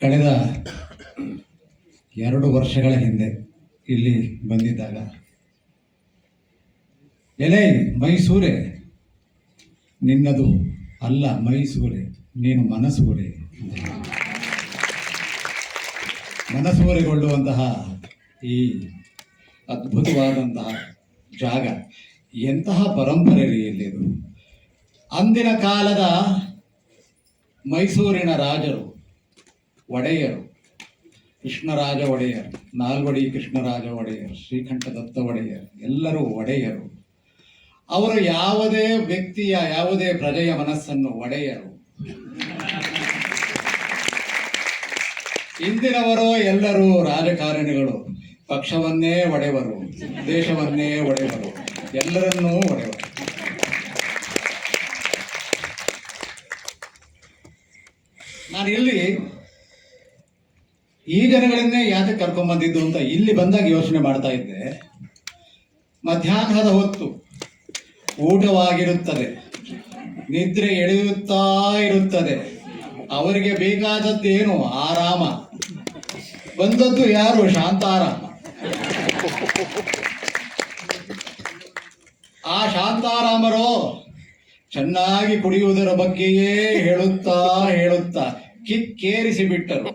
ಕಳೆದ 2 ವರ್ಷಗಳ ಹಿಂದೆ ಇಲ್ಲಿ ಬಂದಿದ್ದಾಗ, ಎಲೆ ಮೈಸೂರೇ, ನಿನ್ನದು ಅಲ್ಲ ಮೈಸೂರೇ, ನೀನು ಮನಸೂರೆ, ಮನಸೂರೆಗೊಳ್ಳುವಂತಹ ಈ ಅದ್ಭುತವಾದಂತಹ ಜಾಗ ಎಂತಹ ಪರಂಪರೆ ಇಲ್ಲಿದು. ಅಂದಿನ ಕಾಲದ ಮೈಸೂರಿನ ರಾಜರು, ಒಡೆಯರು, ಕೃಷ್ಣರಾಜ ಒಡೆಯರ್, ನಾಲ್ವಡಿ ಕೃಷ್ಣರಾಜ ಒಡೆಯರ್, ಶ್ರೀಕಂಠದತ್ತ ಒಡೆಯರ್, ಎಲ್ಲರೂ ಒಡೆಯರು. ಅವರು ಯಾವುದೇ ವ್ಯಕ್ತಿಯ, ಯಾವುದೇ ಪ್ರಜೆಯ ಮನಸ್ಸನ್ನು ಒಡೆಯರು. ಇಂದಿನವರು ಎಲ್ಲರೂ ರಾಜಕಾರಣಿಗಳು, ಪಕ್ಷವನ್ನೇ ಒಡೆವರು, ದೇಶವನ್ನೇ ಒಡೆವರು, ಎಲ್ಲರನ್ನೂ ಒಡೆವರು. ನಾನು ಇಲ್ಲಿ ಈ ಜನಗಳನ್ನೇ ಯಾಕೆ ಕರ್ಕೊಂಡ್ಬಂದಿದ್ದು ಅಂತ ಇಲ್ಲಿ ಬಂದಾಗ ಯೋಚನೆ ಮಾಡ್ತಾ ಇದ್ದೆ. ಮಧ್ಯಾಹ್ನದ ಹೊತ್ತು ಊಟವಾಗಿರುತ್ತದೆ, ನಿದ್ರೆ ಎಳೆಯುತ್ತಾ ಇರುತ್ತದೆ, ಅವರಿಗೆ ಬೇಕಾದದ್ದೇನು ಆರಾಮ. ಬಂದದ್ದು ಯಾರು? ಶಾಂತಾರಾಮ. ಆ ಶಾಂತಾರಾಮರು ಚೆನ್ನಾಗಿ ಕುಡಿಯುವುದರ ಬಗ್ಗೆಯೇ ಹೇಳುತ್ತಾ ಕಿಕ್ಕೇರಿಸಿ ಬಿಟ್ಟರು.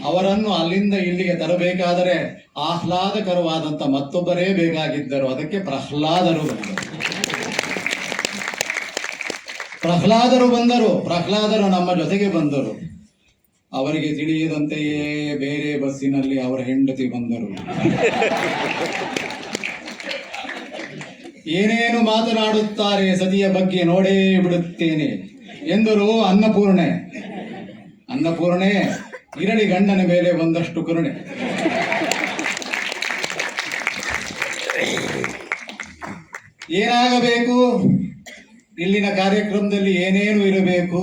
ಅವರನ್ನು ಅಲ್ಲಿಂದ ಇಲ್ಲಿಗೆ ತರಬೇಕಾದರೆ ಆಹ್ಲಾದಕರವಾದಂಥ ಮತ್ತೊಬ್ಬರೇ ಬೇಕಾಗಿದ್ದರು. ಅದಕ್ಕೆ ಪ್ರಹ್ಲಾದರು ಬಂದರು. ಪ್ರಹ್ಲಾದರು ನಮ್ಮ ಜೊತೆಗೆ ಬಂದರು. ಅವರಿಗೆ ತಿಳಿಯದಂತೆಯೇ ಬೇರೆ ಬಸ್ಸಿನಲ್ಲಿ ಅವರ ಹೆಂಡತಿ ಬಂದರು. ಏನೇನು ಮಾತನಾಡುತ್ತಾರೆ ಸತಿಯ ಬಗ್ಗೆ ನೋಡೇ ಬಿಡುತ್ತೇನೆ ಎಂದರು ಅನ್ನಪೂರ್ಣೆ ಇರಲಿ ಗಂಡನ ಮೇಲೆ ಒಂದಷ್ಟು ಕರುಣೆ. ಏನಾಗಬೇಕು, ಇಲ್ಲಿನ ಕಾರ್ಯಕ್ರಮದಲ್ಲಿ ಏನೇನು ಇರಬೇಕು,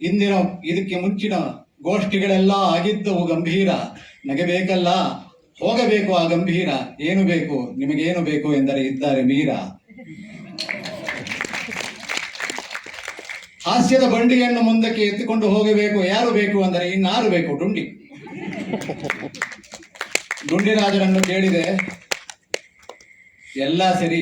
ಇಂದಿನ ಇದಕ್ಕೆ ಮುಂಚಿನ ಗೋಷ್ಠಿಗಳೆಲ್ಲ ಆಗಿದ್ದವು ಗಂಭೀರ. ನಗಬೇಕಲ್ಲ, ಹೋಗಬೇಕು ಆ ಗಂಭೀರ. ಏನು ಬೇಕು, ನಿಮಗೇನು ಬೇಕು ಎಂದರೆ ಇದ್ದಾರೆ ಮೀರ. ಹಾಸ್ಯದ ಬಂಡಿಯನ್ನು ಮುಂದಕ್ಕೆ ಎತ್ತಿಕೊಂಡು ಹೋಗಬೇಕು. ಯಾರು ಬೇಕು ಅಂದರೆ ಇನ್ನಾರು ಬೇಕು? ಡುಂಡಿರಾಜರನ್ನು ಕೇಳಿದೆ. ಎಲ್ಲ ಸರಿ,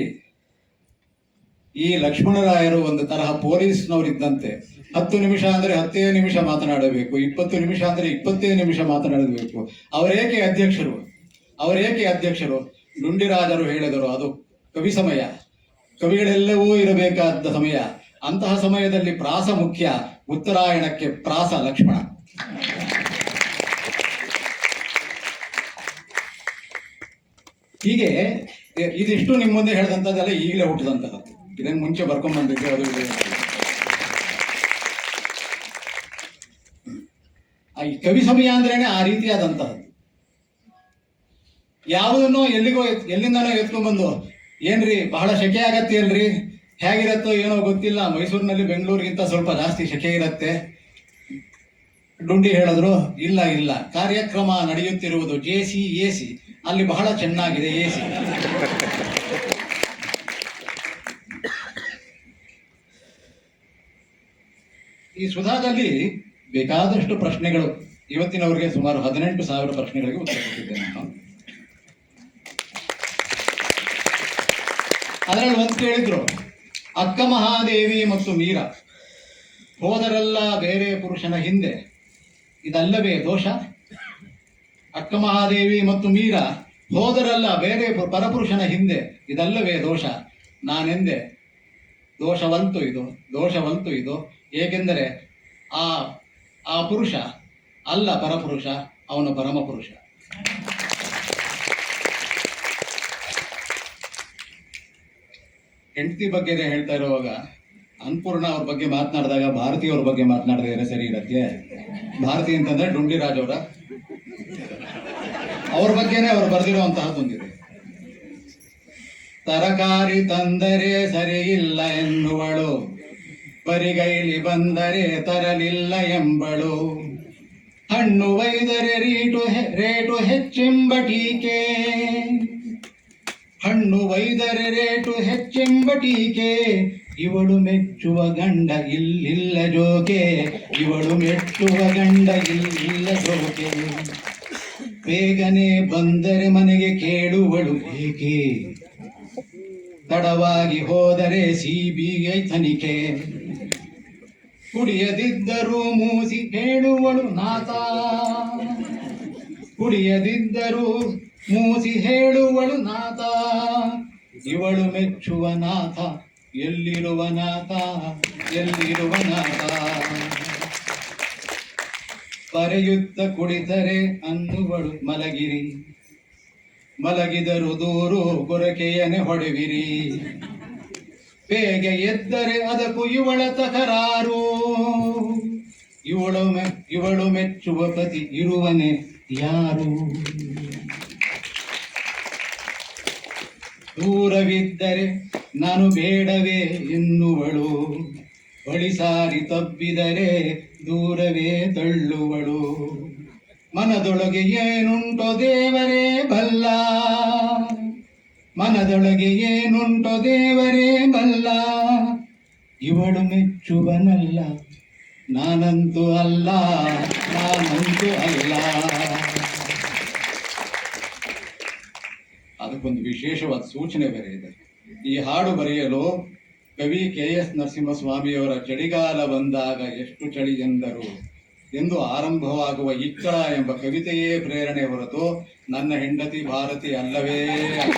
ಈ ಲಕ್ಷ್ಮಣರಾಯರು ಒಂದು ತರಹ ಪೊಲೀಸ್ನವರಿದ್ದಂತೆ. 10 ನಿಮಿಷ ಅಂದರೆ 10 ನಿಮಿಷ ಮಾತನಾಡಬೇಕು, 20 ನಿಮಿಷ ಅಂದರೆ 20 ನಿಮಿಷ ಮಾತನಾಡಬೇಕು. ಅವರೇಕೆ ಅಧ್ಯಕ್ಷರು? ಡುಂಡಿರಾಜರು ಹೇಳಿದರು, ಅದು ಕವಿ ಸಮಯ, ಕವಿಗಳೆಲ್ಲವೂ ಇರಬೇಕಾದ ಸಮಯ. ಅಂತಹ ಸಮಯದಲ್ಲಿ ಪ್ರಾಸ ಮುಖ್ಯ. ಉತ್ತರಾಯಣಕ್ಕೆ ಪ್ರಾಸ ಲಕ್ಷ್ಮಣ. ಹೀಗೆ ಇದಿಷ್ಟು ನಿಮ್ಮ ಮುಂದೆ ಹೇಳಿದಂಥದ್ದೆಲ್ಲ ಈಗಲೇ ಹುಟ್ಟಿದಂತಹದ್ದು. ಇದನ್ನು ಮುಂಚೆ ಬರ್ಕೊಂಡ್ ಬಂದಿದ್ದೆ. ಅದು ಈ ಕವಿ ಸಮಯ ಅಂದ್ರೇನೆ ಆ ರೀತಿಯಾದಂತಹದ್ದು. ಯಾವುದನ್ನೋ ಎಲ್ಲಿಂದನೋ ಎತ್ಕೊಂಡ್ಬಂದು, ಏನ್ರಿ ಬಹಳ ಶೆಕೆ ಆಗತ್ತೆ ಅಲ್ರಿ, ಹೇಗಿರತ್ತೋ ಏನೋ ಗೊತ್ತಿಲ್ಲ, ಮೈಸೂರಿನಲ್ಲಿ ಬೆಂಗಳೂರಿಗಿಂತ ಸ್ವಲ್ಪ ಜಾಸ್ತಿ ಶೆಕೆ ಇರತ್ತೆ. ಡುಂಡಿ ಹೇಳಿದ್ರು, ಇಲ್ಲ ಕಾರ್ಯಕ್ರಮ ನಡೆಯುತ್ತಿರುವುದು JC AC, ಅಲ್ಲಿ ಬಹಳ ಚೆನ್ನಾಗಿದೆ AC. ಈ ಸುಧಾದಲ್ಲಿ ಬೇಕಾದಷ್ಟು ಪ್ರಶ್ನೆಗಳು, ಇವತ್ತಿನವರೆಗೆ ಸುಮಾರು 18,000 ಪ್ರಶ್ನೆಗಳಿಗೆ ಉತ್ತರ ಕೊಟ್ಟಿದ್ದೇನೆ ನಾನು. ಅದರಲ್ಲಿ ಒಂದು ಕೇಳಿದ್ರು, ಅಕ್ಕ ಮಹಾದೇವಿ ಮತ್ತು ಮೀರಾ ಹೋದರಲ್ಲ ಬೇರೆ ಪುರುಷನ ಹಿಂದೆ, ಇದಲ್ಲವೇ ದೋಷ? ಅಕ್ಕ ಮಹಾದೇವಿ ಮತ್ತು ಮೀರಾ ಹೋದರಲ್ಲ ಬೇರೆ ಪರಪುರುಷನ ಹಿಂದೆ, ಇದಲ್ಲವೇ ದೋಷ? ನಾನೆಂದೆ, ದೋಷವಂತು ಇದು. ಏಕೆಂದರೆ ಆ ಪುರುಷ ಅಲ್ಲ ಪರಪುರುಷ, ಅವನು ಪರಮಪುರುಷ. ಹೆಂಡತಿ ಬಗ್ಗೆ ಹೇಳ್ತಾ ಇರುವಾಗ ಅನ್ನಪೂರ್ಣ ಅವ್ರ ಬಗ್ಗೆ ಮಾತನಾಡಿದಾಗ ಭಾರತಿ ಅವ್ರ ಬಗ್ಗೆ ಮಾತನಾಡಿದ್ರೆ ಸರಿ ಇರತ್ತೆ. ಭಾರತಿ ಅಂತಂದ್ರೆ ಡುಂಡಿರಾಜ್ ಅವ್ರ ಬಗ್ಗೆನೇ ಅವ್ರು ಬರೆದಿರುವಂತಹದ್ದೊಂದಿದೆ. ತರಕಾರಿ ತಂದರೆ ಸರಿ ಇಲ್ಲ ಎನ್ನುವಳು, ಬರಿಗೈಲಿ ಬಂದರೆ ತರಲಿಲ್ಲ ಎಂಬಳು, ಹಣ್ಣು ಒಯ್ದರೆ ರೇಟು ಹೆಚ್ಚೆಂಬ ಟೀಕೆ, ಹಣ್ಣು ಒಯ್ದರೆ ರೇಟು ಹೆಚ್ಚೆಂಬ ಟೀಕೆ, ಇವಳು ಮೆಚ್ಚುವ ಗಂಡ ಇಲ್ಲಿಲ್ಲ ಜೋಕೆ, ಇವಳು ಮೆಚ್ಚುವ ಗಂಡ ಇಲ್ಲಿಲ್ಲ ಜೋಕೆ. ಬೇಗನೆ ಬಂದರೆ ಮನೆಗೆ ಕೇಳುವಳು ಏಕೆ, ತಡವಾಗಿ ಹೋದರೆ ಸಿಬಿಐ ತನಿಖೆ. ಕುಡಿಯದಿದ್ದರೂ ಮೂಸಿ ಹೇಳುವಳು ನಾಥ, ಕುಡಿಯದಿದ್ದರೂ ಮೂಸಿ ಹೇಳುವಳು ನಾಥ. ಇವಳು ಮೆಚ್ಚುವ ನಾಥ ಎಲ್ಲಿರುವ ನಾಥ, ಎಲ್ಲಿರುವ ನಾಥ. ಬರೆಯುತ್ತ ಕುಳಿತರೆ ಅನ್ನುವಳು ಮಲಗಿರಿ, ಮಲಗಿದರು ದೂರು ಗೊರಕೆಯನೆ ಹೊಡೆವಿರಿ. ಬೇಗ ಎದ್ದರೆ ಅದಕ್ಕೂ ಇವಳ ತಕರಾರು, ಇವಳು ಮೆಚ್ಚುವ ಪತಿ ಇರುವನೆ ಯಾರು. ದೂರವಿದ್ದರೆ ನಾನು ಬೇಡವೇ ಎನ್ನುವಳು, ಬಳಿ ಸಾರಿ ತಪ್ಪಿದರೆ ದೂರವೇ ತಳ್ಳುವಳು. ಮನದೊಳಗೆ ಏನುಂಟೋ ದೇವರೇ ಬಲ್ಲ, ಮನದೊಳಗೆ ಏನುಂಟೋ ದೇವರೇ ಬಲ್ಲ. ಇವಳು ಮೆಚ್ಚುವನಲ್ಲ ನಾನಂತೂ ಅಲ್ಲ, ನಾನಂತೂ ಅಲ್ಲ. ಅದಕ್ಕೊಂದು ವಿಶೇಷವಾದ ಸೂಚನೆ ಬೇರೆ ಇದೆ. ಈ ಹಾಡು ಬರೆಯಲು ಕವಿ KS ನರಸಿಂಹಸ್ವಾಮಿಯವರ ಚಳಿಗಾಲ ಬಂದಾಗ ಎಷ್ಟು ಚಳಿ ಎಂದರು ಎಂದು ಆರಂಭವಾಗುವ ಇಕ್ಕಳ ಎಂಬ ಕವಿತೆಯೇ ಪ್ರೇರಣೆ ಹೊರತು ನನ್ನ ಹೆಂಡತಿ ಭಾರತಿ ಅಲ್ಲವೇ ಅಲ್ಲ.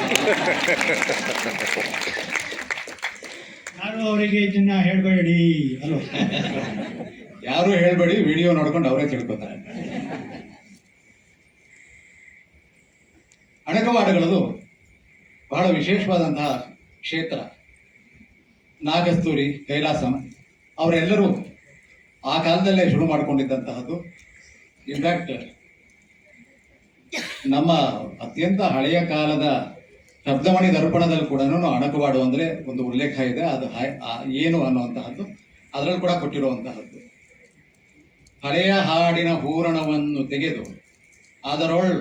ಯಾರು ಅವರಿಗೆ ಇದನ್ನ ಹೇಳ್ಬೇಡಿ ಅಲ್ವ? ಯಾರು ಹೇಳ್ಬೇಡಿ, ವಿಡಿಯೋ ನೋಡ್ಕೊಂಡು ಅವರೇ ತಿಳ್ಕೊತಾರೆ. ಅಣಕವಾಡಗಳದು ಬಹಳ ವಿಶೇಷವಾದಂತಹ ಕ್ಷೇತ್ರ. ನಾಗಸ್ತೂರಿ, ಕೈಲಾಸಂ ಅವರೆಲ್ಲರೂ ಆ ಕಾಲದಲ್ಲೇ ಶುರು ಮಾಡಿಕೊಂಡಿದ್ದಂತಹದ್ದು. ಇನ್ಫ್ಯಾಕ್ಟ್ ನಮ್ಮ ಅತ್ಯಂತ ಹಳೆಯ ಕಾಲದ ಶಬ್ದಮಣಿ ದರ್ಪಣದಲ್ಲಿ ಕೂಡ ಅಣಕವಾಡು ಅಂದರೆ ಒಂದು ಉಲ್ಲೇಖ ಇದೆ. ಅದು ಏನು ಅನ್ನುವಂತಹದ್ದು ಅದರಲ್ಲಿ ಕೂಡ ಕೊಟ್ಟಿರುವಂತಹದ್ದು. ಹಳೆಯ ಹಾಡಿನ ಹೂರಣವನ್ನು ತೆಗೆದು ಅದರೊಳ್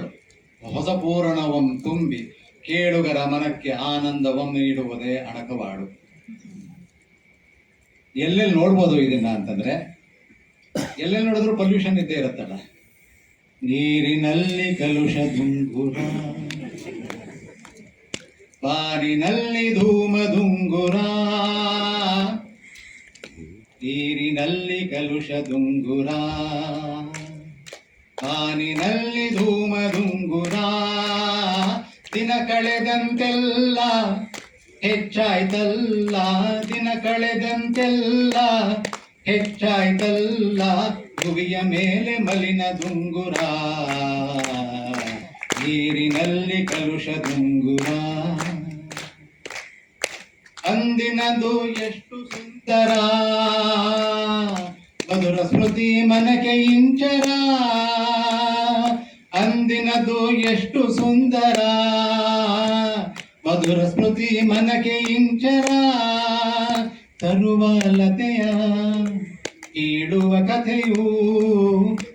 ಹೊಸ ಪೂರಣವಂ ತುಂಬಿ ಕೇಳುಗರ ಮನಕ್ಕೆ ಆನಂದವಂ ನೀಡುವುದೇ ಅಣಕವಾಡು. ಎಲ್ಲೆಲ್ಲಿ ನೋಡ್ಬೋದು ಇದನ್ನ ಅಂತಂದ್ರೆ, ಎಲ್ಲೆಲ್ಲಿ ನೋಡಿದ್ರು ಪೊಲ್ಯೂಷನ್ ಇದ್ದೇ ಇರುತ್ತಲ್ಲ. ನೀರಿನಲ್ಲಿ ಕಲುಷ ದುಂಗುರ, ಪಾರಿನಲ್ಲಿ ಧೂಮ ದುಂಗುರ, ನೀರಿನಲ್ಲಿ ಕಲುಷ ದುಂಗುರ, ಪಾನಿನಲ್ಲಿ ಧೂಮ ದುಂಗುರ. ದಿನ ಕಳೆದಂತೆಲ್ಲ ಹೆಚ್ಚಾಯ್ತಲ್ಲ, ದಿನ ಕಳೆದಂತೆಲ್ಲ ಹೆಚ್ಚಾಯ್ತಲ್ಲ, ಭುವಿಯ ಮೇಲೆ ಮಲಿನ ದುಂಗುರ, ನೀರಿನಲ್ಲಿ ಕಲುಷ ದುಂಗುರ. ಅಂದಿನದು ಎಷ್ಟು ಸುಂದರ, ಮಧುರ ಸ್ಮೃತಿ ಮನಕ್ಕೆ ಇಂಚರ. ಅಂದಿನದು ಎಷ್ಟು ಸುಂದರ, ಮಧುರ ಸ್ಮೃತಿ ಮನಕ್ಕೆ ಇಂಚರ. ತರುವಾಲತೆಯ ಕೀಳುವ ಕಥೆಯು,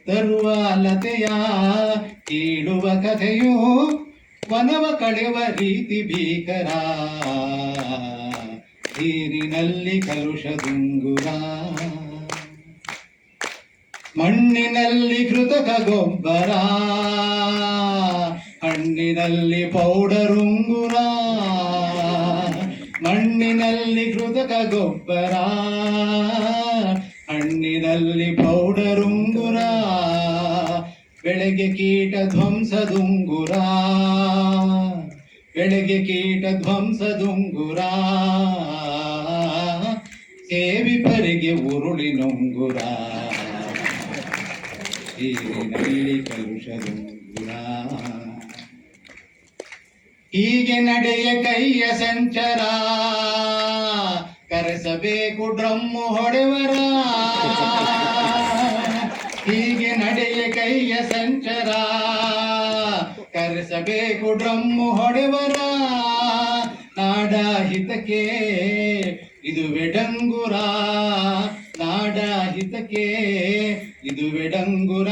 ತರುವಾಲತೆಯ ಕೀಳುವ ಕಥೆಯು, ವನವ ಕಳೆವ ರೀತಿ ಭೀಕರ, ನೀರಿನಲ್ಲಿ ಕಲುಷ ದುಂಗುರ. ಮಣ್ಣಿನಲ್ಲಿ ಕೃತಕ ಗೊಬ್ಬರ, ಹಣ್ಣಿನಲ್ಲಿ ಪೌಡರುಂಗುರ. ಮಣ್ಣಿನಲ್ಲಿ ಕೃತಕ ಗೊಬ್ಬರ, ಹಣ್ಣಿನಲ್ಲಿ ಪೌಡರುಂಗುರ. ಬೆಳೆಗೆ ಕೀಟ ಧ್ವಂಸದುಂಗುರ, ಬೆಳೆಗೆ ಕೀಟ ಧ್ವಂಸದುಂಗುರ. ಸೇವಿಪರಿಗೆ ಉರುಳಿನುಂಗುರ, ನೀರಿನಲ್ಲಿ ಕಲುಷದುಂಗುರ. ಹೀಗೆ ನಡೆಯ ಕೈಯ ಸಂಚರ, ಕರೆಸಬೇಕು ಡ್ರಮ್ಮು ಹೊಡೆವರ. ಹೀಗೆ ನಡೆಯ ಕೈಯ ಸಂಚರ, ಕರೆಸಬೇಕು ಡ್ರಮ್ಮು ಹೊಡೆವರ. ನಾಡಹಿತಕ್ಕೆ ಇದುವೆ ಡಂಗುರ, ನಾಡಹಿತಕ್ಕೆ ಇದುವೆ ಡಂಗುರ.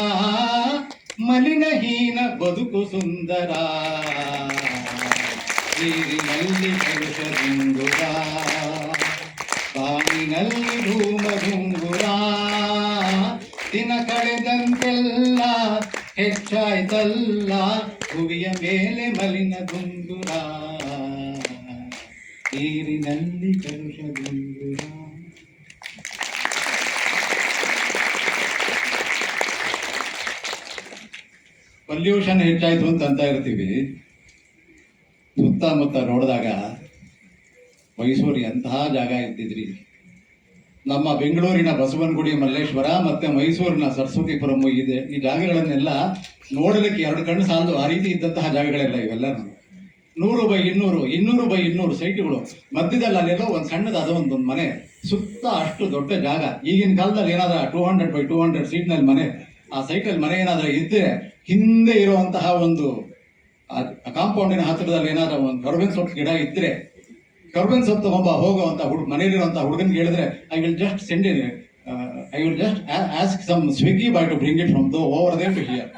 ಮಲಿನಹೀನ ಬದುಕು ಸುಂದರ, ನೀರಿನಲ್ಲಿ ಕಲುಷ ದುಂಗುರ. ಬಾನಿನಲ್ಲಿ ಧೂಮ ಧುಂಗುರ ದಿನ ಕಳೆದಂತೆಲ್ಲ ಹೆಚ್ಚಾಯ್ತಲ್ಲ ಭುವಿಯ ಮೇಲೆ ಮಲಿನ ದುಂಗುರ ನೀರಿನಲ್ಲಿ ಕಲುಷ ದುಂಗುರ. ಪೊಲ್ಯೂಷನ್ ಹೆಚ್ಚಾಯ್ತು ಅಂತ ಇರ್ತೀವಿ. ಸುತ್ತಮುತ್ತ ನೋಡಿದಾಗ ಮೈಸೂರು ಎಂತಹ ಜಾಗ ಇದ್ದಿದ್ರಿ. ನಮ್ಮ ಬೆಂಗಳೂರಿನ ಬಸವನಗುಡಿ ಮಲ್ಲೇಶ್ವರ ಮತ್ತೆ ಮೈಸೂರಿನ ಸರಸ್ವತಿಪುರಂ ಇದೆ. ಈ ಜಾಗಗಳನ್ನೆಲ್ಲ ನೋಡಲಿಕ್ಕೆ ಎರಡು ಕಣ್ಣು ಸಾಲದು, ಆ ರೀತಿ ಇದ್ದಂತಹ ಜಾಗಗಳೆಲ್ಲ ಇವೆಲ್ಲ 100 by 200 200 by 200 ಸೈಟ್ಗಳು. ಮಧ್ಯದಲ್ಲಿ ಅಲ್ಲೆಲ್ಲೋ ಒಂದು ಸಣ್ಣದಾದ ಒಂದು ಮನೆ, ಸುತ್ತ ಅಷ್ಟು ದೊಡ್ಡ ಜಾಗ. ಈಗಿನ ಕಾಲದಲ್ಲಿ ಏನಾದ್ರ 200 by 200 ಸೀಟ್ನಲ್ಲಿ ಮನೆ, ಆ ಸೈಟಲ್ಲಿ ಮನೆ ಏನಾದ್ರೂ ಇದ್ದರೆ ಹಿಂದೆ ಇರುವಂತಹ ಒಂದು ಕಾಂಪೌಂಡಿನ ಹತ್ತಿರದಲ್ಲಿ ಏನಾದ್ರೂ ಒಂದು ಕರ್ಬೇವಿನ ಸೊಪ್ಪು ಗಿಡ ಇದ್ರೆ, ಕರ್ಬೇವಿನ ಸೊಪ್ಪು ತಗೊಂಬ ಹೋಗುವಂತ ಮನೆಯಲ್ಲಿರುವಂತಹ ಹುಡುಗನ್ ಹೇಳಿದ್ರೆ I will just ask some Swiggy boy to bring it from over there to here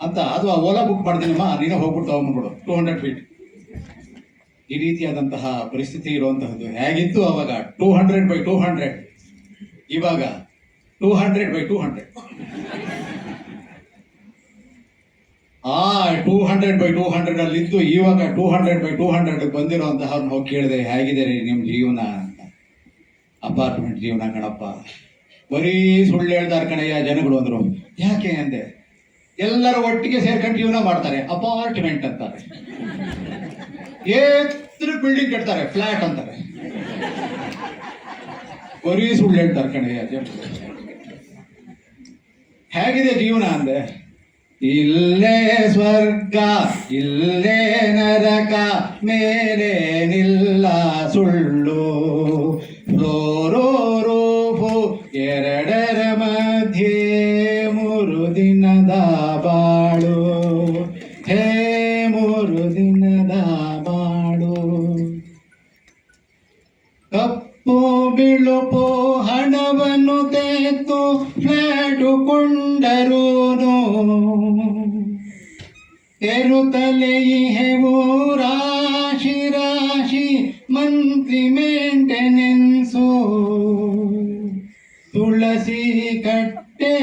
ಅಂತ. ಅದು ಆ ಓಲಾ ಬುಕ್ ಮಾಡ್ತೀನಮ್ಮ, ನೀನೇ ಹೋಗ್ಬಿಟ್ಟು ತಗೊಂಡ್ಬಿಡು 200 feet. ಈ ರೀತಿಯಾದಂತಹ ಪರಿಸ್ಥಿತಿ ಇರುವಂತಹದ್ದು. ಹೇಗಿತ್ತು ಅವಾಗ 200 by 200, ಇವಾಗ 200 by 200. ಆ 200 by 200 ಅಲ್ಲಿದ್ದು ಇವಾಗ 200 by 200 ಬಂದಿರುವಂತಹ ಹೋಗಿ ಕೇಳಿದೆ, ಹೇಗಿದೆ ರೀ ನಿಮ್ಮ ಜೀವನ ಅಂತ. ಅಪಾರ್ಟ್ಮೆಂಟ್ ಜೀವನ ಕಣಪ್ಪ, ಬರೀ ಸುಳ್ಳು ಹೇಳ್ತಾರೆ ಕಣಯ್ಯ ಜನಗಳು ಅಂದ್ರು. ಯಾಕೆ ಅಂದೆ, ಎಲ್ಲರೂ ಒಟ್ಟಿಗೆ ಸೇರ್ಕೊಂಡು ಜೀವನ ಮಾಡ್ತಾರೆ, ಅಪಾರ್ಟ್ಮೆಂಟ್ ಅಂತಾರೆ. ಎತ್ರ ಬಿಲ್ಡಿಂಗ್ ಕಟ್ತಾರೆ, ಫ್ಲಾಟ್ ಅಂತಾರೆ. ಬರೀ ಸುಳ್ಳು ಹೇಳ್ತಾರೆ ಕಣಯ್ಯ ಜನಗಳು. ಹೇಗಿದೆ ಜೀವನ ಅಂದೆ, ಇಲ್ಲೇ ಸ್ವರ್ಗ ಇಲ್ಲೇ ನರಕ, ಮೇಲೆ ನಿಲ್ಲ ಸುಳ್ಳು, ಫ್ಲೋರೋ ರೂಫು ಎರಡರ ಮಧ್ಯೆ 3 ದಿನದ ಬಾಳು, ಹೇ 3 ದಿನದ ಬಾಳು. ಕಪ್ಪು ಬಿಳುಪು ಹಣವನ್ನು ತೆತ್ತು ಫ್ಲಾಟು ಕೊಂಡರೂನು, ತೆರುತ್ತಲೇ ಇಹೆವು ರಾಶಿ ರಾಶಿ ಮಂತ್ಲಿ ಮೇಂಟೆನೆನ್ಸು, ತುಳಸಿ ಕಟ್ಟೆ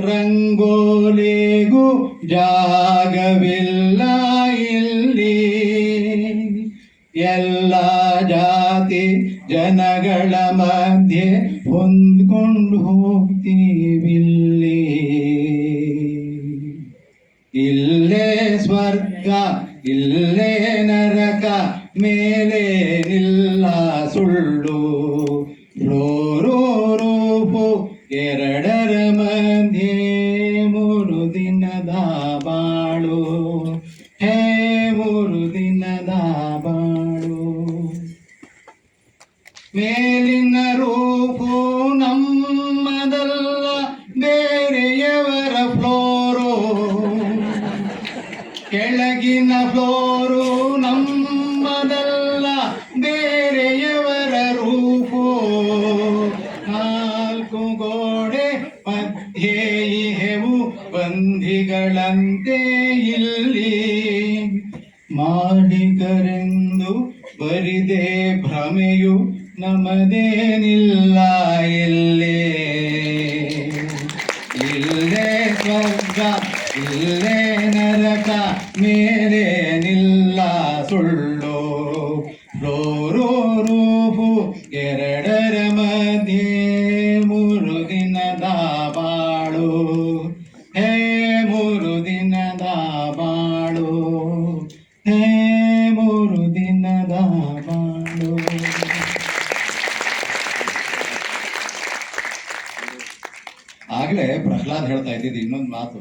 ರಂಗೋಲಿಗೂ ಜಾಗವಿಲ್ಲ ಇಲ್ಲಿ, ಎಲ್ಲ ಜಾತಿ ಜನಗಳ ಮಧ್ಯೆ ಹೊಂದ್ಕೊಂಡು ಹೋಗ್ತೀವಿಲ್ಲಿ. ಇಲ್ಲೇ ಸ್ವರ್ಗ ಇಲ್ಲೇ ನರಕ, ಮೇಲೆ ನಿಲ್ಲ ಸುಳ್ಳು, ಫ್ಲೋರೋ ರೂಪು ಎರಡರ ಮಧ್ಯೆ 3 ದಿನದ ಬಾಳು, ಹೇ 3 ದಿನದ ಬಾಳು. ಮೇಲಿನ ರೂಪು ನಮ್ಮದಲ್ಲ, ಬೇರೆಯವರ ಫ್ಲೋರು, ಕೆಳಗಿನ ಫ್ಲೋರು ನಮ್ಮದಲ್ಲ, ಬೇರೆಯವರ ರೂಪು. 4 ಗೋಡೆ ಮಧ್ಯೆ ಇಹೆವು ಬಂಧಿಗಳಂತೆ ಇಲ್ಲಿ, ಮಾಲೀಕರೆಂದು ಬರಿದೆ ಭ್ರಮೆಯು ನಮದೇನಿಲ್ಲ ಇಲ್ಲೇ. ಇಲ್ಲೇ ಸ್ವರ್ಗ ಇಲ್ಲೇ ನರಕ, ಮೇಲೆ ನಿಲ್ಲ ಸುಳ್ಳು, ಫ್ಲೋರೋ ರೂಪು ಎರಡರ ಮಧ್ಯೆ 3 ದಿನದ ಬಾಳು, ಹೇ 3 ದಿನದ ಬಾಳು, ಹೇ 3 ದಿನದ ಬಾಳು. ಆಗ್ಲೇ ಪ್ರಹ್ಲಾದ್ ಹೇಳ್ತಾ ಇದ್ದಿದ್ದು ಇನ್ನೊಂದು ಮಾತು,